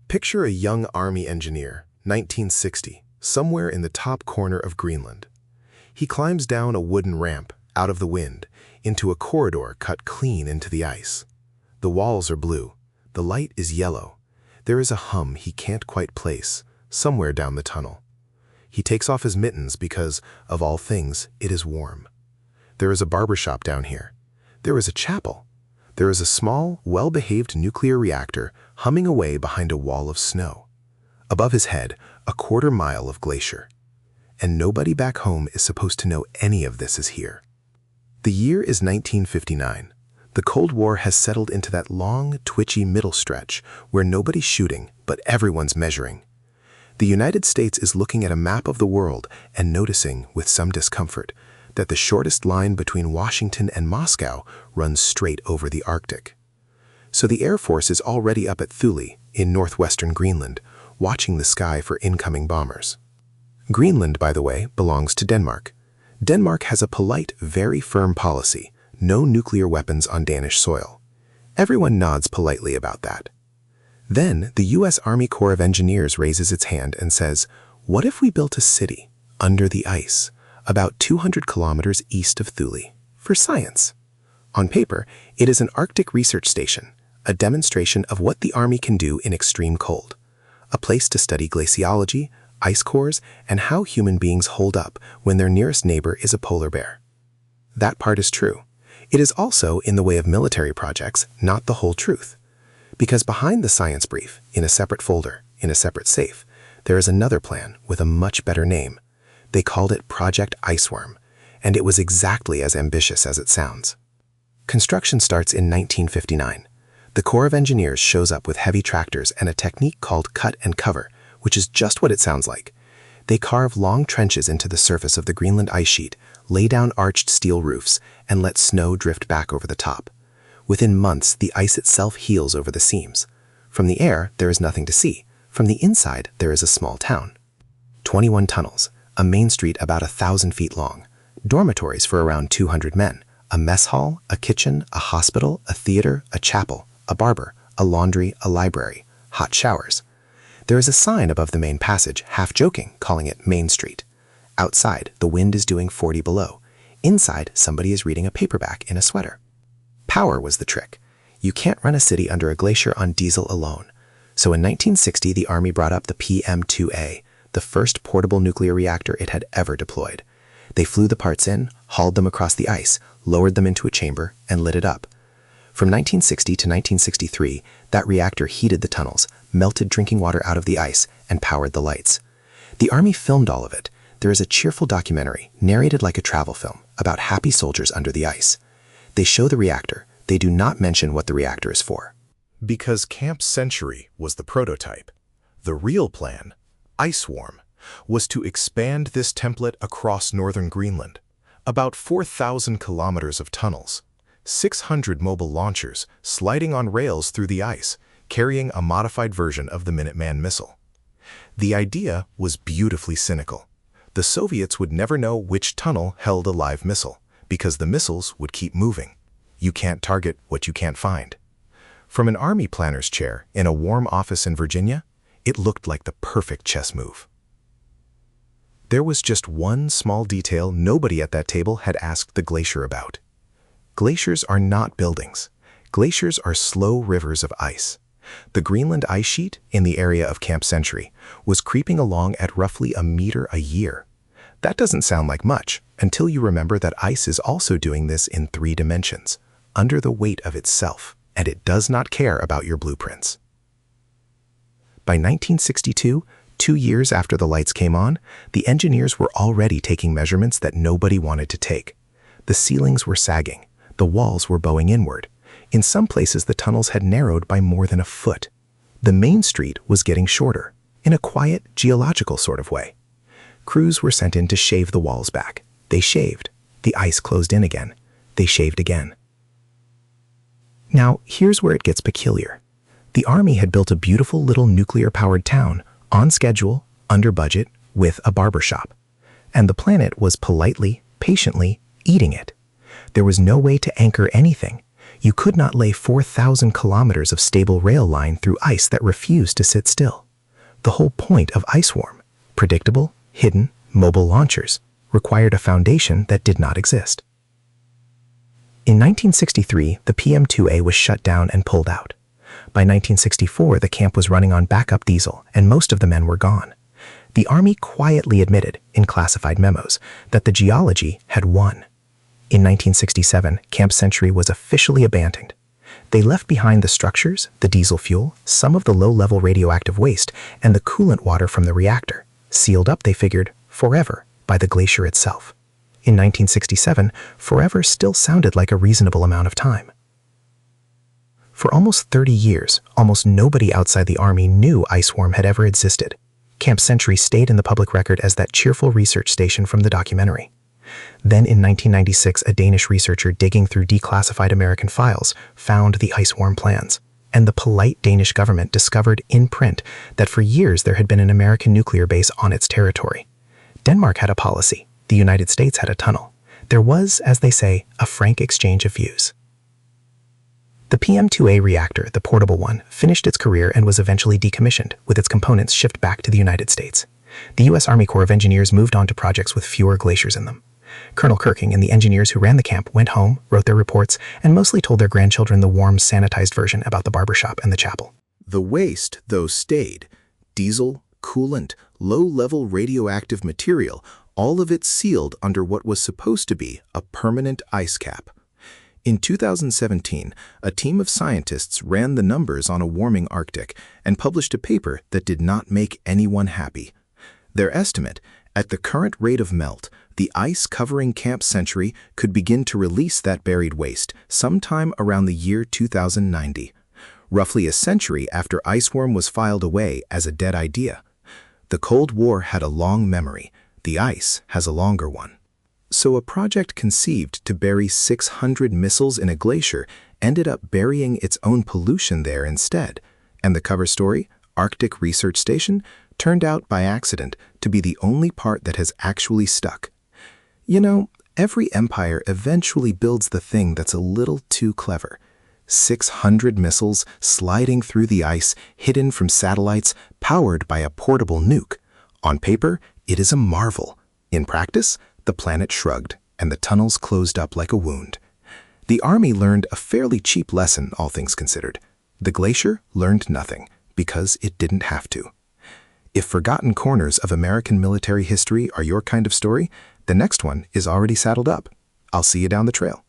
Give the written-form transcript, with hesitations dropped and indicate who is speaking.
Speaker 1: Picture a young army engineer, 1960, somewhere in the top corner of Greenland. He climbs down a wooden ramp, out of the wind, into a corridor cut clean into the ice. The walls are blue. The light is yellow. There is a hum he can't quite place, somewhere down the tunnel. He takes off his mittens because, of all things, it is warm. There is a barber shop down here. There is a chapel. There is a small, well-behaved nuclear reactor humming away behind a wall of snow. Above his head, a quarter-mile of glacier. And nobody back home is supposed to know any of this is here. The year is 1959. The Cold War has settled into that long, twitchy middle stretch where nobody's shooting, but everyone's measuring. The United States is looking at a map of the world and noticing, with some discomfort, that the shortest line between Washington and Moscow runs straight over the Arctic. So the Air Force is already up at Thule, in northwestern Greenland, watching the sky for incoming bombers. Greenland, by the way, belongs to Denmark. Denmark has a polite, very firm policy: no nuclear weapons on Danish soil. Everyone nods politely about that. Then the U.S. Army Corps of Engineers raises its hand and says, what if we built a city, under the ice, about 200 kilometers east of Thule, for science? On paper, it is an Arctic research station, a demonstration of what the Army can do in extreme cold, a place to study glaciology, ice cores, and how human beings hold up when their nearest neighbor is a polar bear. That part is true. It is also, in the way of military projects, not the whole truth. Because behind the science brief, in a separate folder, in a separate safe, there is another plan with a much better name. They called it Project Iceworm, and it was exactly as ambitious as it sounds. Construction starts in 1959. The Corps of Engineers shows up with heavy tractors and a technique called cut and cover, which is just what it sounds like. They carve long trenches into the surface of the Greenland ice sheet, lay down arched steel roofs, and let snow drift back over the top. Within months, the ice itself heals over the seams. From the air, there is nothing to see. From the inside, there is a small town. 21 tunnels, a main street about 1,000 feet long, dormitories for around 200 men, a mess hall, a kitchen, a hospital, a theater, a chapel, a barber, a laundry, a library, hot showers. There is a sign above the main passage, half joking, calling it Main Street. Outside, the wind is doing 40 below. Inside, somebody is reading a paperback in a sweater. Power was the trick. You can't run a city under a glacier on diesel alone. So in 1960, the Army brought up the PM-2A, the first portable nuclear reactor it had ever deployed. They flew the parts in, hauled them across the ice, lowered them into a chamber, and lit it up. From 1960 to 1963, that reactor heated the tunnels, melted drinking water out of the ice, and powered the lights. The Army filmed all of it. There is a cheerful documentary, narrated like a travel film, about happy soldiers under the ice. They show the reactor. They do not mention what the reactor is for.
Speaker 2: Because Camp Century was the prototype. The real plan, Iceworm, was to expand this template across northern Greenland. About 4,000 kilometers of tunnels, 600 mobile launchers sliding on rails through the ice, carrying a modified version of the Minuteman missile. The idea was beautifully cynical. The Soviets would never know which tunnel held a live missile, because the missiles would keep moving. You can't target what you can't find. From an Army planner's chair in a warm office in Virginia, it looked like the perfect chess move. There was just one small detail nobody at that table had asked the glacier about. Glaciers are not buildings. Glaciers are slow rivers of ice. The Greenland ice sheet, in the area of Camp Century, was creeping along at roughly a meter a year. That doesn't sound like much, until you remember that ice is also doing this in 3 dimensions, under the weight of itself, and it does not care about your blueprints. By 1962, 2 years after the lights came on, the engineers were already taking measurements that nobody wanted to take. The ceilings were sagging. The walls were bowing inward. In some places, the tunnels had narrowed by more than a foot. The main street was getting shorter, in a quiet, geological sort of way. Crews were sent in to shave the walls back. They shaved. The ice closed in again. They shaved again. Now, here's where it gets peculiar. The Army had built a beautiful little nuclear-powered town, on schedule, under budget, with a barber shop. And the planet was politely, patiently eating it. There was no way to anchor anything.
Speaker 3: You could not lay 4,000 kilometers of stable rail line through ice that refused to sit still. The whole point of Ice Swarm, predictable, hidden, mobile launchers, required a foundation that did not exist. In 1963, the PM-2A was shut down and pulled out. By 1964, the camp was running on backup diesel, and most of the men were gone. The Army quietly admitted, in classified memos, that the geology had won. In 1967, Camp Century was officially abandoned. They left behind the structures, the diesel fuel, some of the low-level radioactive waste, and the coolant water from the reactor, sealed up, they figured, forever by the glacier itself. In 1967, forever still sounded like a reasonable amount of time. For almost 30 years, almost nobody outside the Army knew Ice Swarm had ever existed. Camp Century stayed in the public record as that cheerful research station from the documentary. Then in 1996, a Danish researcher digging through declassified American files found the Ice Swarm plans, and the polite Danish government discovered in print that for years there had been an American nuclear base on its territory. Denmark had a policy. The United States had a tunnel. There was, as they say, a frank exchange of views. The PM-2A reactor, the portable one, finished its career and was eventually decommissioned, with its components shipped back to the United States. The U.S. Army Corps of Engineers moved on to projects with fewer glaciers in them. Colonel Kirking and the engineers who ran the camp went home, wrote their reports, and mostly told their grandchildren the warm, sanitized version about the barbershop and the chapel.
Speaker 2: The waste, though, stayed. Diesel, coolant, low-level radioactive material, all of it sealed under what was supposed to be a permanent ice cap. In 2017, a team of scientists ran the numbers on a warming Arctic and published a paper that did not make anyone happy. Their estimate, at the current rate of melt, the ice covering Camp Century could begin to release that buried waste sometime around the year 2090, roughly a century after Ice Swarm was filed away as a dead idea. The Cold War had a long memory. The ice has a longer one. So a project conceived to bury 600 missiles in a glacier ended up burying its own pollution there instead. And the cover story, Arctic Research Station, turned out by accident to be the only part that has actually stuck. You know, every empire eventually builds the thing that's a little too clever. 600 missiles sliding through the ice, hidden from satellites, powered by a portable nuke. On paper, it is a marvel. In practice, the planet shrugged, and the tunnels closed up like a wound. The Army learned a fairly cheap lesson, all things considered. The glacier learned nothing, because it didn't have to. If forgotten corners of American military history are your kind of story, the next one is already saddled up. I'll see you down the trail.